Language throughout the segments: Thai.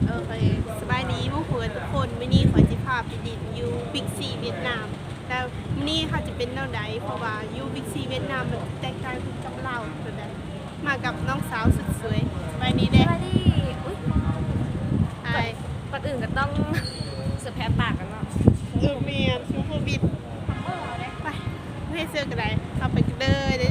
เคสบายดีพวกเพื่อนทุกคนไม่นี่ขอจิพาไปดินอยู่บิ๊กซีเวียดนามแต่มื้อนี้ค่ะจะเป็นแนวใดเพราะว่าอยู่บิ๊กซีเวียดนามมันแตกต่างกับเราตัวใดมากับน้องสาวสุดสวยสบายดีเด้สวัสดีอุ้ยไอ้ก่อนอื่นก็ต้องเสือแพ้ปากกันเนาะเมียชูโควิดไปไม่ให้เสื้อกันไดเอาไปกันเลยเด้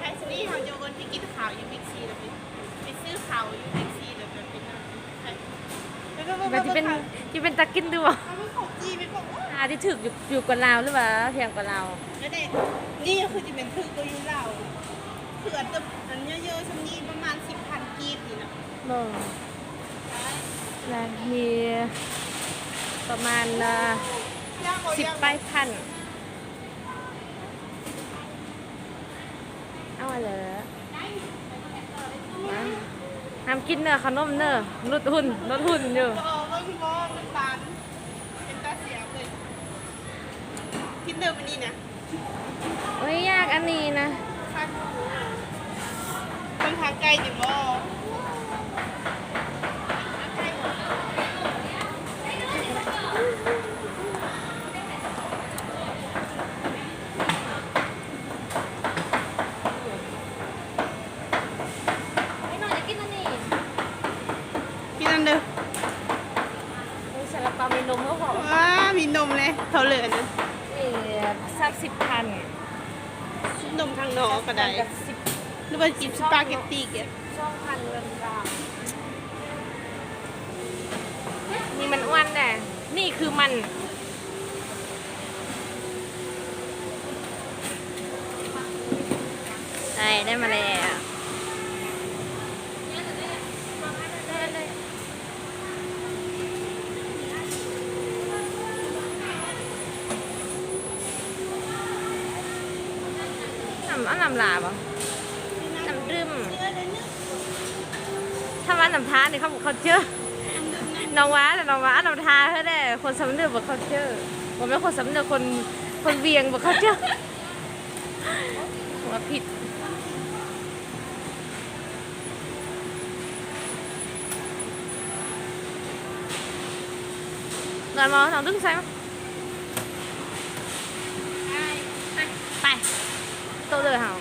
ไอ้สนี่เขาโยนไปกินข่าวอยู่บิ๊กซีแล้วไปซื้อข่าวอยู่บิ๊กซีแล้วเป็นมันจะเป็นตะกินดูบ่มันของจีเป็นของที่ถึกอยู่กับเราหรือเปล่าเพียงกับเราแล้วเด็กนี่ก็คือจะเป็นคือก็อยู่เราเผื่อจะอันเยอะๆช่วงนี้ประมาณ10,000กีบนี่นะบ่นาทีประมาณ10 ปลายพันเอาอะไรมาทำกินเนอะขนมเนอะลดหุ่นอยู่ก็คือว่ามันบานเป็นตาเสียเลยคิดเดิมวันนี้นะโอ้ยยากอันนี้นะต้องทางไกลจิบ่ไม่หน่อยจะกินอันนี้กินอันเดิมซาลาเปามีนมก็พอว้ามีนมเลยเขาเหลือนะสัก10,000นมทางนอกก็ได้หรือว่ากินสปาเกตตี้แก2,000เงินบาทนี่มันอ้วนแน่นี่คือมันได้มาแล้วน้ำลาบ่น้ำดื่มถ้าว่าน้ำท้าเนี่ยเขาเชื่อน้องว้าแต่น้องว้าน้ำท้าเขาได้คนสำเนึกบอกเขาเชื่อผมไม่คนสำเนึกคนเวียงบอกเขาเชื่อว่าผิดนอนมองน้องดึงใส่ไหมไปโตเลยเหรอ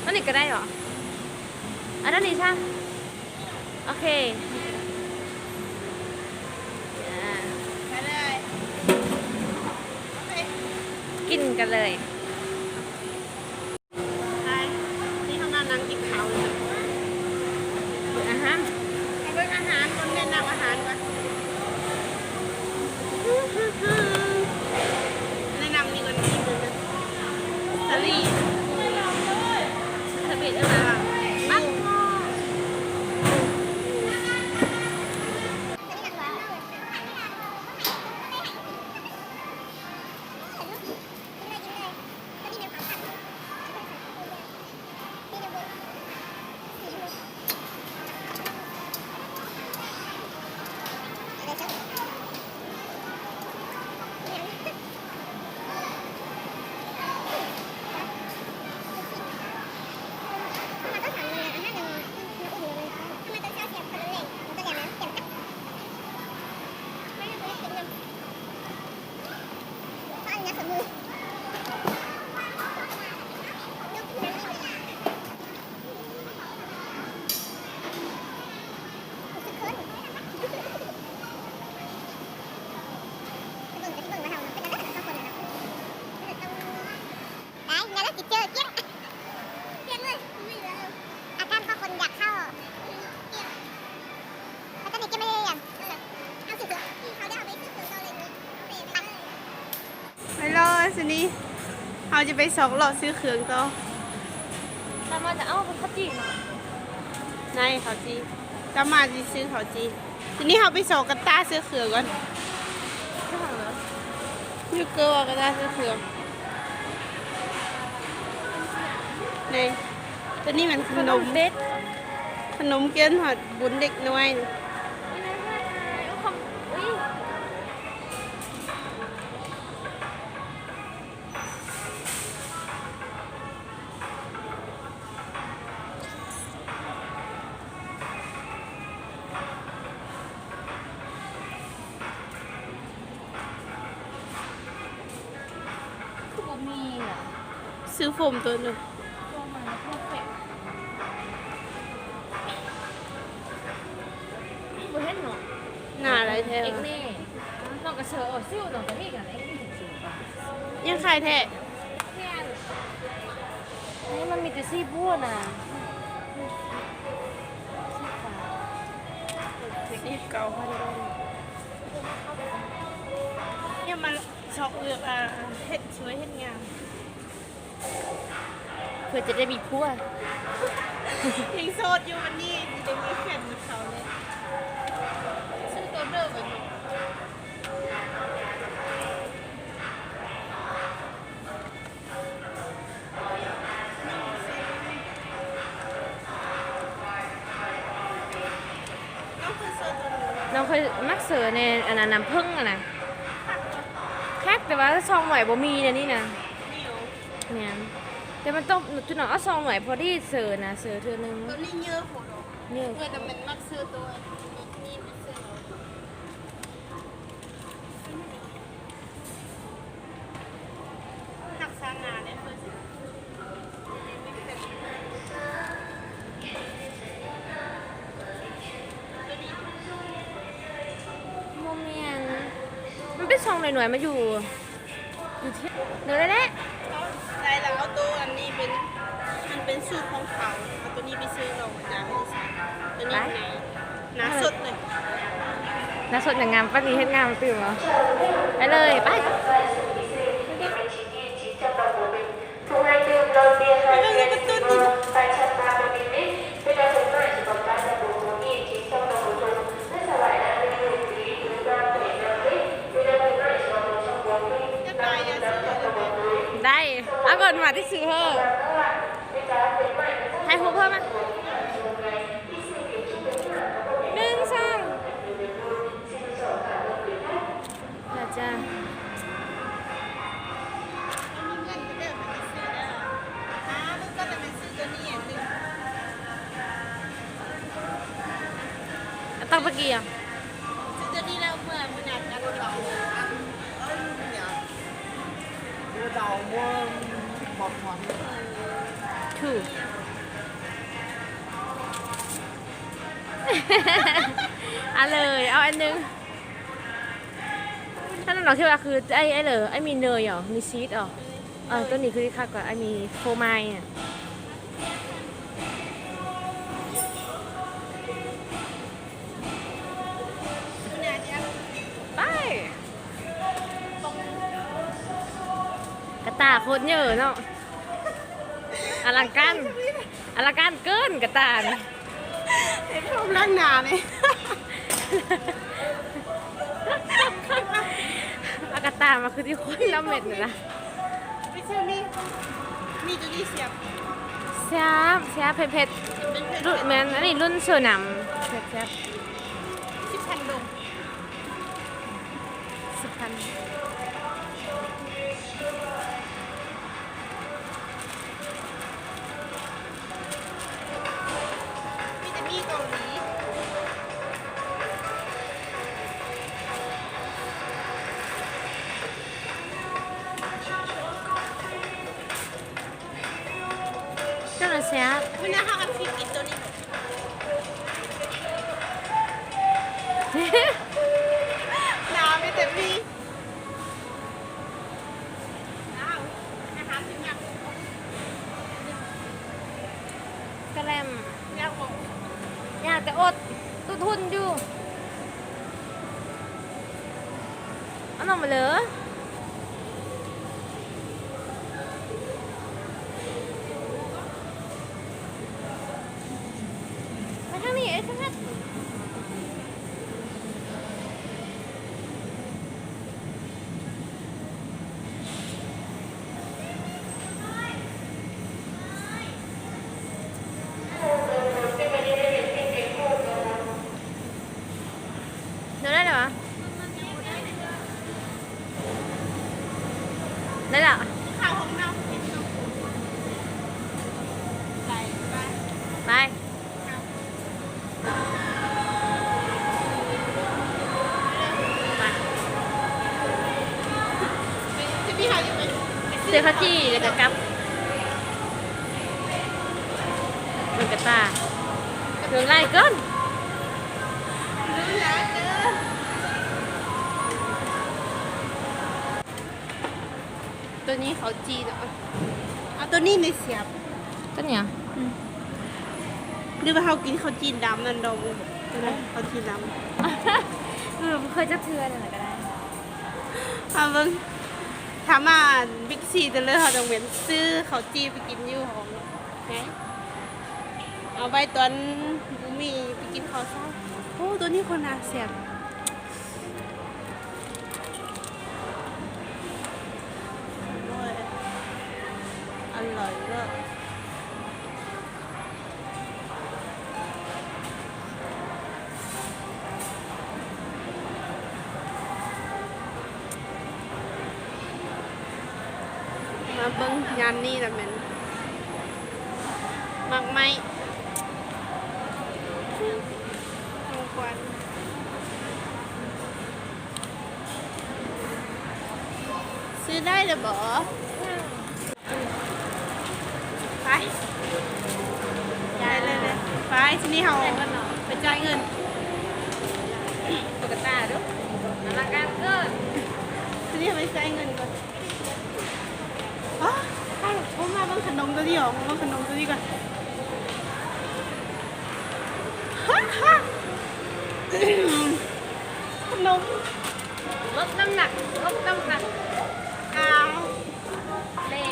อันนี้ก็ได้เหรออันนั้นนี่ใช่โอเคไปเลยกินกันเลยไปนี่เขามานั่งกินข้าวเลยอาหารเอาเป็นอาหารคนแนะนำอาหารก่อนแนะนำนี่ก่อนที่มือนะสลีสเปดอะไรบ้าง นี้เราจะไปสองหลอดซื้อเครื่องต่อ แต่มาจะเอาข้าวจี่มา ในเขาจีจะมาจะซื้อเขาจีทีนี้เราไปสองกันตาซื้อเครื่องก่อน ข้าวเหรอ ยูเกอร์กันตาซื้อเครื่องในตอนนี้มันขนม เด็ด ขนมเกี้ยนหอดบุญเด็กน้อยนี่ นี่นะเอาคำอุ้ย คือบ่มีอ่ะ ซื้อโฟมตัวหนึ่ง ตัวมันเพอร์เฟกต์บ่เห็นเนาะ หน้าอะไรแท้ เอ็กเน่น้องกระเชอซิ่วน้องกระนี่กันเอ็กเน่จริงป่ะ ยังขายแท้ เนี่ยนี่มันมีแต่ซีบัวน่ะ นี่เก่าพันดอนเนี่ยมันชอกเลือกเฮ็ดสวยเฮ็ดงาม เพื่อจะได้มีพัว ยังโสดอยู่วันนี้จะมีแฟนกับเขาเลยซื้อตัวเดิมแบบนี้น้องคือโสดตัวหนึ่ง น้องเคยมักเสือในอันนั้นน้ำผึ้งอะนะแค่แต่ว่าซองหน่อยบ่มีนะนี่นะ เหนียว เนี่ยแต่มันต้องจุดหน่อยเอาซองหน่อยพอดีเสือนะเสือเธอนึง ตัวนี้เยอะโหด เนี่ย เพื่อแต่มันมักซื้อตัวนี้ไม่ซื้อหักสร้างงานเนี่ยเพื่อจะ โมเมนมันเป็นซองหน่อยๆมาอยู่ที่เดี๋ยวแหละ ใช่แล้วเอาตัวอันนี้เป็นมันเป็นสูตรของเขาเอาตัวนี้ไปซื้อเราจ้าไม่ได้สั่งตัวนี้หนาสดเลย น่าสดอย่างงามป้านี้เฮ็ดงามตื่นเหรอไปเลยไป จะตายยาซื้อเลย ได้เอาก่อนมาที่ซื้อเพิ่มให้พวกเพิ่มมาหนึ่งสองอาจารย์ มันมีเงินก็เดินไปซื้อได้มันก็เลยไปซื้อตัวนี้อย่างหนึ่ง ตั้งเมื่อกี้อ่ะ ซื้อตัวนี้แล้วเมื่อมันอยากจะเรา ถูก เอาเลยเอาอันนึงถ้าน้องคิดว่าคือไอ้เหรอไอ้มีเนยเหรอมีชีสเหรอตัวนี้คือที่คักกว่าไอ้มีโฟไมน์อ่ะ มันอยากจะ ไปกระตายโคตรเยอะเนาะอลังการเกินกระตาย เห็นพร้อมร่างหนาเลย อากาตายมาคือที่คนละเม็ดเลยนะ ไม่เชื่อมีตัวนี้เสียบ เสียบเผ็ดรุ่นเหมือนอันนี้รุ่นเสือหนำเสียบ 10,000 ดง 10,000 มีแต่มีเกาหลี เจ้าหน้าเสียบ มันน่าหากันฟิกินตัวนี้หนาวไม่แต่มีหนาวอาหารถึงยัง กระแลม อยากบอก อยากแต่อดตุ้ทุนอยู่เอาน้องมาเลย ทั้งนั้นเดี๋ยวได้เหรอได้ละ ข้าวของเราเห็นเนาะไปไป ไป ที่พี่หาอยู่ไหม เจอข้าวจี้แล้วก็กลับมันกระตาเรื่องไรก้น รู้นะเด้อตัวนี้เขาจีนอ่ะเอาตัวนี้ในเสียบ ก็เนี่ย หรือว่าเขากินเขาวจีนดำนั่นดองตัวนั้นเขาวจีนดำ เคยจะเทือนอะไรก็ได้ เอาเบิ่งถามมาบิ๊กซีจะเลือกเขาจังเวียนซื้อเขาวจีนไปกินอยู่ของไหนเอาไปตอนบูมีไปกินข้าวเช้าโอ้ตัวนี้คนน่าเสียบโอ้ยอร่อยเลิศมาเบิ้งยามนี่ละแมันมักไหมของขวัญซื้อได้เลยบอไปได้เลยไปทีนี้เราไปจ่ายเงิน ตุ๊กตาดูอลังการเกิน ทีนี้ไปจ่ายเงินก่อนอ๋อผมมาเบิ่งขนมตัวนี้หรอผมมาขนมตัวนี้ก่อนขนม ลดน้ำหนักลดน้ำหนัก อ้าว เล่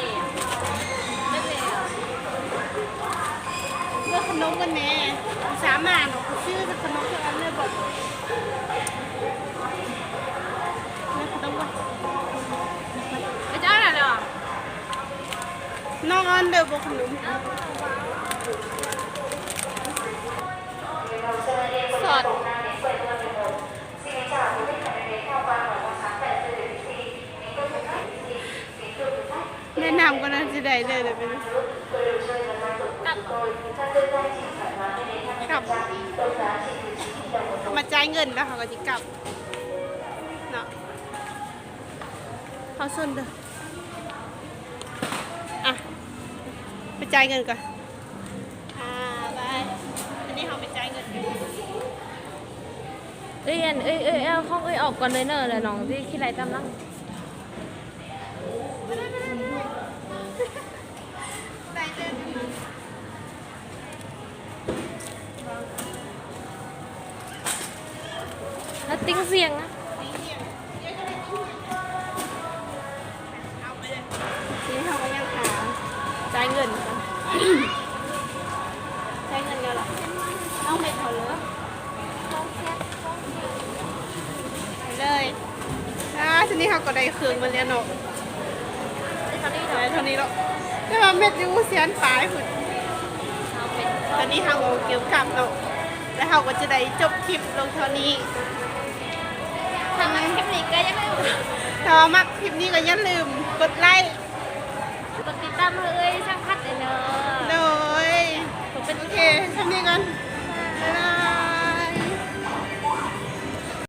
ไม่เล่หรอ เลือกขนมกันแน่สามารถชื่อขนมสักอันเลยบอกเลือกขนมก่อน ไปจ้าอะไรเนาะ น้องอันเดียวบอกขนม สด แนะนำก็น่าจะได้เลยเลยไปเลย กับ กลับมาจ่ายเงินแล้วเขาก็จะกลับเนาะเขาส้นเด้ออ่ะไปจ่ายเงินก่อนไปทีนี้เขาไปจ่ายเงินกัน เอ้ยเอาห้องออกก่อนเลยเนอะเลยน้องที่ขี้ไรตามลัง ได้เจอกัน แล้วติ้งเสียงนะ เอาไปเลยทีนี้เขาก็ยังหาจ่ายเงินกันจ่ายเงินกันหรอเอาเม็ดเขาเลยไปเลยทีนี้เขาก็ได้เครื่องมาแล้วเนาะ ตอนนี้ ได้เท่านี้แล้วแต่ว่าเม็ดอยูเสียนปลายหุ่น เราเป็น ตอนนี้เขาเอาเกี่ยวกับเนาะแล้วเขาก็จะได้จบคลิปลงเท่านี้ ทำงานแค่นี้ก็ยังไม่ ถ้าว่ามักคลิปนี้ก็อย่าลืมกดไลค์